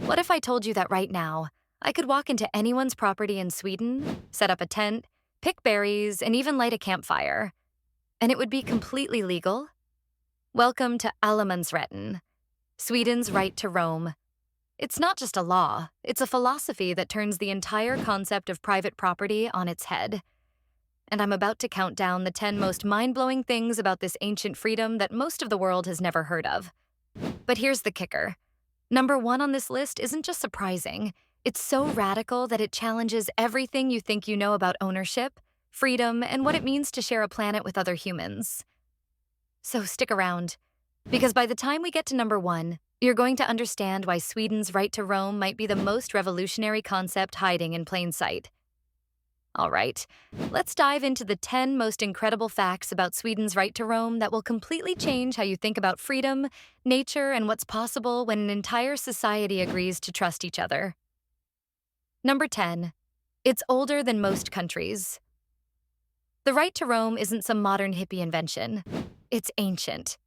What if I told you that right now, I could walk into anyone's property in Sweden, set up a tent, pick berries, and even light a campfire, and it would be completely legal? Welcome to Allemansrätten, Sweden's right to roam. It's not just a law, it's a philosophy that turns the entire concept of private property on its head. And I'm about to count down the 10 most mind-blowing things about this ancient freedom that most of the world has never heard of. But here's the kicker. Number 1 on this list isn't just surprising, it's so radical that it challenges everything you think you know about ownership, freedom, and what it means to share a planet with other humans. So stick around, because by the time we get to number 1, you're going to understand why Sweden's right to roam might be the most revolutionary concept hiding in plain sight. All right, let's dive into the 10 most incredible facts about Sweden's right to roam that will completely change how you think about freedom, nature, and what's possible when an entire society agrees to trust each other. Number 10. It's older than most countries. The right to roam isn't some modern hippie invention. It's ancient.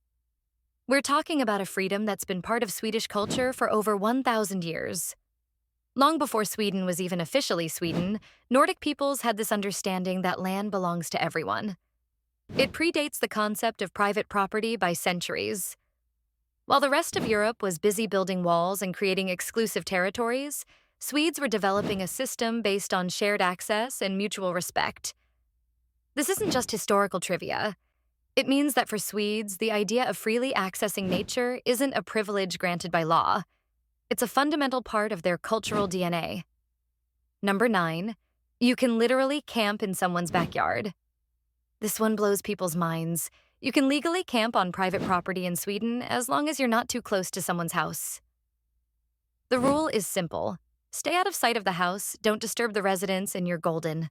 We're talking about a freedom that's been part of Swedish culture for over 1,000 years. Long before Sweden was even officially Sweden, Nordic peoples had this understanding that land belongs to everyone. It predates the concept of private property by centuries. While the rest of Europe was busy building walls and creating exclusive territories, Swedes were developing a system based on shared access and mutual respect. This isn't just historical trivia. It means that for Swedes, the idea of freely accessing nature isn't a privilege granted by law. It's a fundamental part of their cultural DNA. Number 9, you can literally camp in someone's backyard. This one blows people's minds. You can legally camp on private property in Sweden as long as you're not too close to someone's house. The rule is simple. Stay out of sight of the house, don't disturb the residents, and you're golden.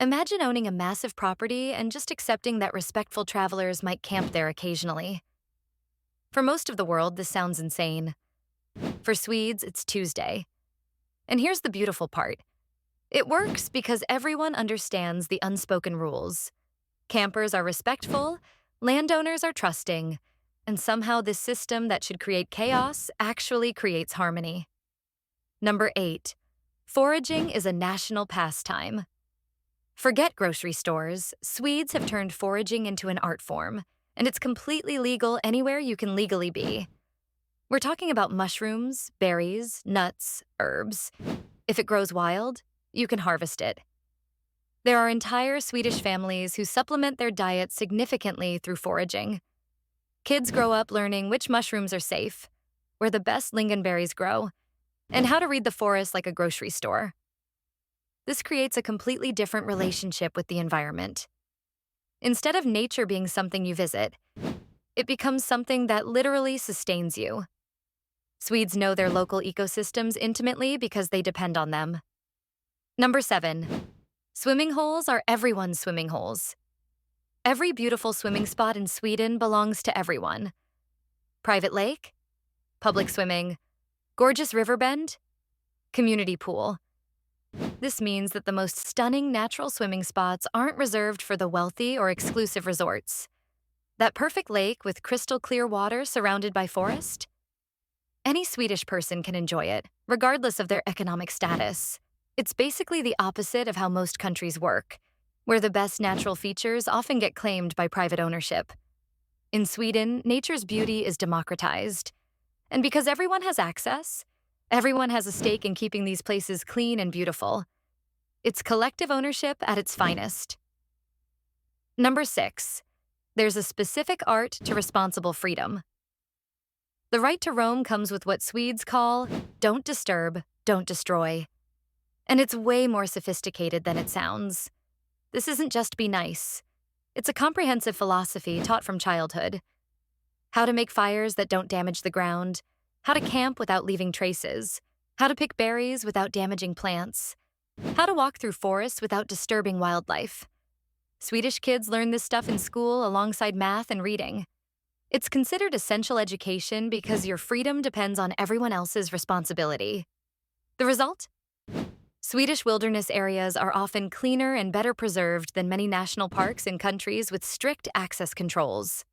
Imagine owning a massive property and just accepting that respectful travelers might camp there occasionally. For most of the world, this sounds insane. For Swedes, it's Tuesday. And here's the beautiful part. It works because everyone understands the unspoken rules. Campers are respectful, landowners are trusting, and somehow this system that should create chaos actually creates harmony. Number 8, foraging is a national pastime. Forget grocery stores, Swedes have turned foraging into an art form, and it's completely legal anywhere you can legally be. We're talking about mushrooms, berries, nuts, herbs. If it grows wild, you can harvest it. There are entire Swedish families who supplement their diet significantly through foraging. Kids grow up learning which mushrooms are safe, where the best lingonberries grow, and how to read the forest like a grocery store. This creates a completely different relationship with the environment. Instead of nature being something you visit, it becomes something that literally sustains you. Swedes know their local ecosystems intimately because they depend on them. Number 7, swimming holes are everyone's swimming holes. Every beautiful swimming spot in Sweden belongs to everyone. Private lake, public swimming, gorgeous river bend, community pool. This means that the most stunning natural swimming spots aren't reserved for the wealthy or exclusive resorts. That perfect lake with crystal clear water surrounded by forest? Any Swedish person can enjoy it, regardless of their economic status. It's basically the opposite of how most countries work, where the best natural features often get claimed by private ownership. In Sweden, nature's beauty is democratized. And because everyone has access, everyone has a stake in keeping these places clean and beautiful. It's collective ownership at its finest. Number 6, there's a specific art to responsible freedom. The right to roam comes with what Swedes call, don't disturb, don't destroy. And it's way more sophisticated than it sounds. This isn't just be nice. It's a comprehensive philosophy taught from childhood. How to make fires that don't damage the ground, how to camp without leaving traces, how to pick berries without damaging plants, how to walk through forests without disturbing wildlife. Swedish kids learn this stuff in school alongside math and reading. It's considered essential education because your freedom depends on everyone else's responsibility. The result? Swedish wilderness areas are often cleaner and better preserved than many national parks in countries with strict access controls.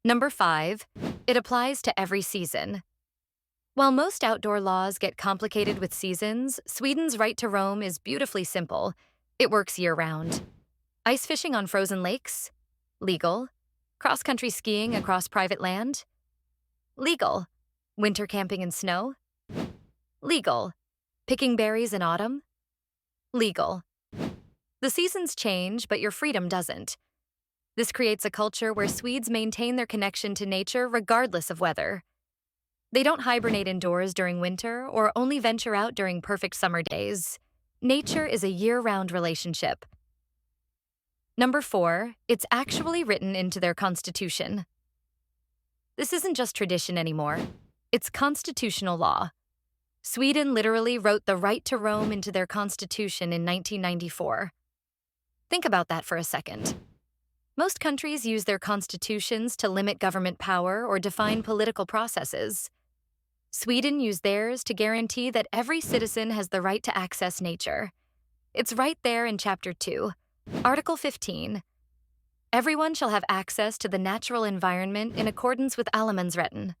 Number 5, it applies to every season. While most outdoor laws get complicated with seasons, Sweden's right to roam is beautifully simple. It works year-round. Ice fishing on frozen lakes? Legal. Cross-country skiing across private land? Legal. Winter camping in snow? Legal. Picking berries in autumn? Legal. The seasons change, but your freedom doesn't. This creates a culture where Swedes maintain their connection to nature regardless of weather. They don't hibernate indoors during winter or only venture out during perfect summer days. Nature is a year-round relationship. Number 4, it's actually written into their constitution. This isn't just tradition anymore. It's constitutional law. Sweden literally wrote the right to roam into their constitution in 1994. Think about that for a second. Most countries use their constitutions to limit government power or define political processes. Sweden used theirs to guarantee that every citizen has the right to access nature. It's right there in Chapter 2, Article 15. Everyone shall have access to the natural environment in accordance with Allemansrätten.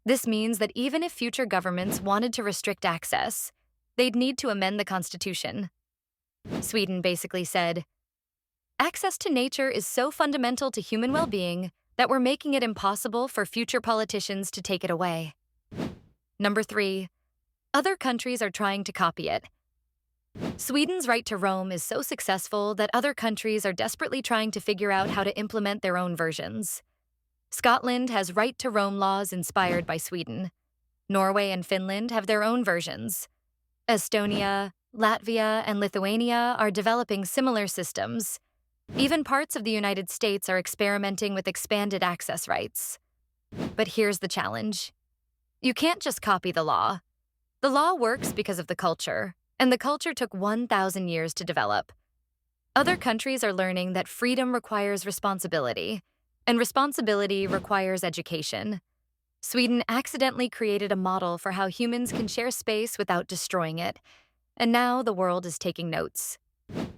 This means that even if future governments wanted to restrict access, they'd need to amend the constitution. Sweden basically said, access to nature is so fundamental to human well-being that we're making it impossible for future politicians to take it away. Number 3, other countries are trying to copy it. Sweden's right to roam is so successful that other countries are desperately trying to figure out how to implement their own versions. Scotland has right to roam laws inspired by Sweden. Norway and Finland have their own versions. Estonia, Latvia, and Lithuania are developing similar systems. Even parts of the United States are experimenting with expanded access rights. But here's the challenge. You can't just copy the law. The law works because of the culture, and the culture took 1,000 years to develop. Other countries are learning that freedom requires responsibility, and responsibility requires education. Sweden accidentally created a model for how humans can share space without destroying it, and now the world is taking notes.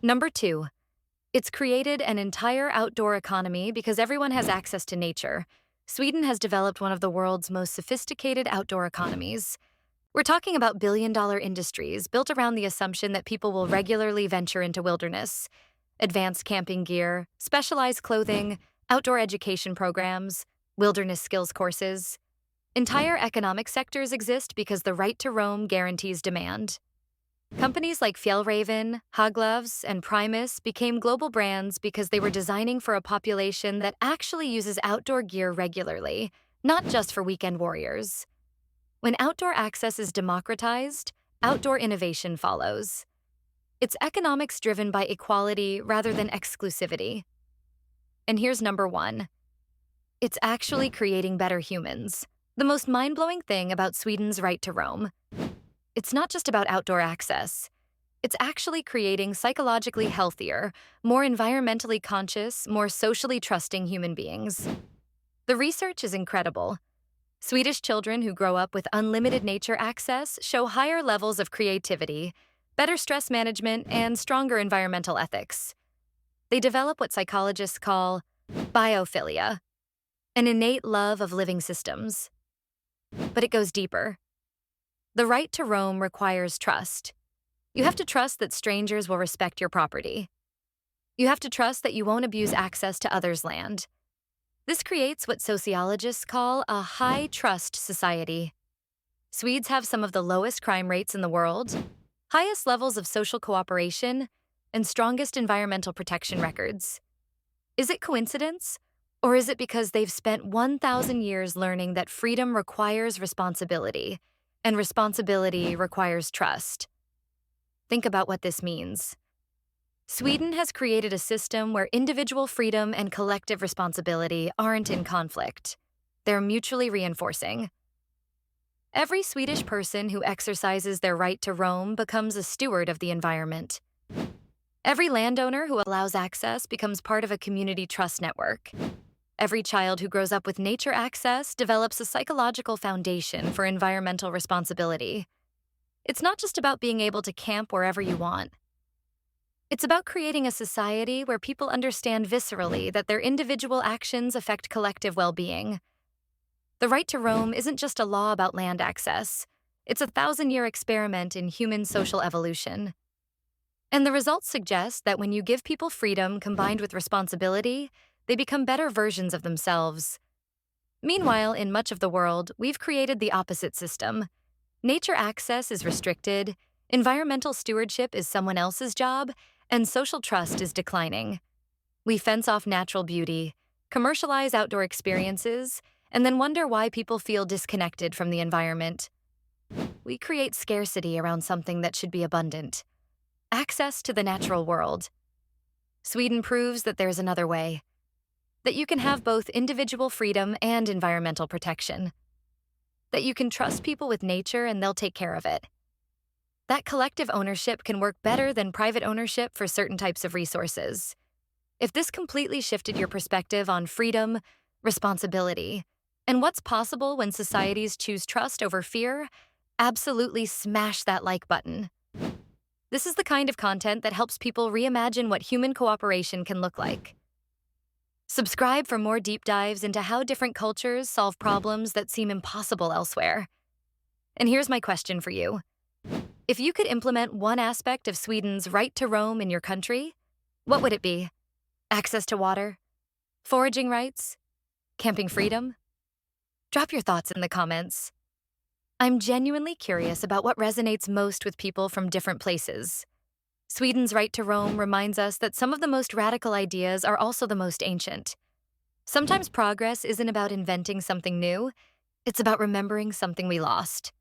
Number 2, it's created an entire outdoor economy because everyone has access to nature. Sweden has developed one of the world's most sophisticated outdoor economies. We're talking about billion-dollar industries built around the assumption that people will regularly venture into wilderness. Advanced camping gear, specialized clothing, outdoor education programs, wilderness skills courses. Entire economic sectors exist because the right to roam guarantees demand. Companies like Fjällräven, Haglöfs, and Primus became global brands because they were designing for a population that actually uses outdoor gear regularly, not just for weekend warriors. When outdoor access is democratized, outdoor innovation follows. It's economics driven by equality rather than exclusivity. And here's number 1. It's actually creating better humans. The most mind-blowing thing about Sweden's right to roam. It's not just about outdoor access. It's actually creating psychologically healthier, more environmentally conscious, more socially trusting human beings. The research is incredible. Swedish children who grow up with unlimited nature access show higher levels of creativity, better stress management, and stronger environmental ethics. They develop what psychologists call biophilia, an innate love of living systems. But it goes deeper. The right to roam requires trust. You have to trust that strangers will respect your property. You have to trust that you won't abuse access to others' land. This creates what sociologists call a high-trust society. Swedes have some of the lowest crime rates in the world, highest levels of social cooperation, and strongest environmental protection records. Is it coincidence? Or is it because they've spent 1,000 years learning that freedom requires responsibility, and responsibility requires trust? Think about what this means. Sweden has created a system where individual freedom and collective responsibility aren't in conflict. They're mutually reinforcing. Every Swedish person who exercises their right to roam becomes a steward of the environment. Every landowner who allows access becomes part of a community trust network. Every child who grows up with nature access develops a psychological foundation for environmental responsibility. It's not just about being able to camp wherever you want. It's about creating a society where people understand viscerally that their individual actions affect collective well-being. The right to roam isn't just a law about land access, it's a thousand-year experiment in human social evolution. And the results suggest that when you give people freedom combined with responsibility, they become better versions of themselves. Meanwhile, in much of the world, we've created the opposite system. Nature access is restricted, environmental stewardship is someone else's job, and social trust is declining. We fence off natural beauty, commercialize outdoor experiences, and then wonder why people feel disconnected from the environment. We create scarcity around something that should be abundant: access to the natural world. Sweden proves that there's another way, that you can have both individual freedom and environmental protection, that you can trust people with nature and they'll take care of it. That collective ownership can work better than private ownership for certain types of resources. If this completely shifted your perspective on freedom, responsibility, and what's possible when societies choose trust over fear, absolutely smash that like button. This is the kind of content that helps people reimagine what human cooperation can look like. Subscribe for more deep dives into how different cultures solve problems that seem impossible elsewhere. And here's my question for you. If you could implement one aspect of Sweden's right to roam in your country, what would it be? Access to water? Foraging rights? Camping freedom? Drop your thoughts in the comments. I'm genuinely curious about what resonates most with people from different places. Sweden's right to roam reminds us that some of the most radical ideas are also the most ancient. Sometimes progress isn't about inventing something new, it's about remembering something we lost.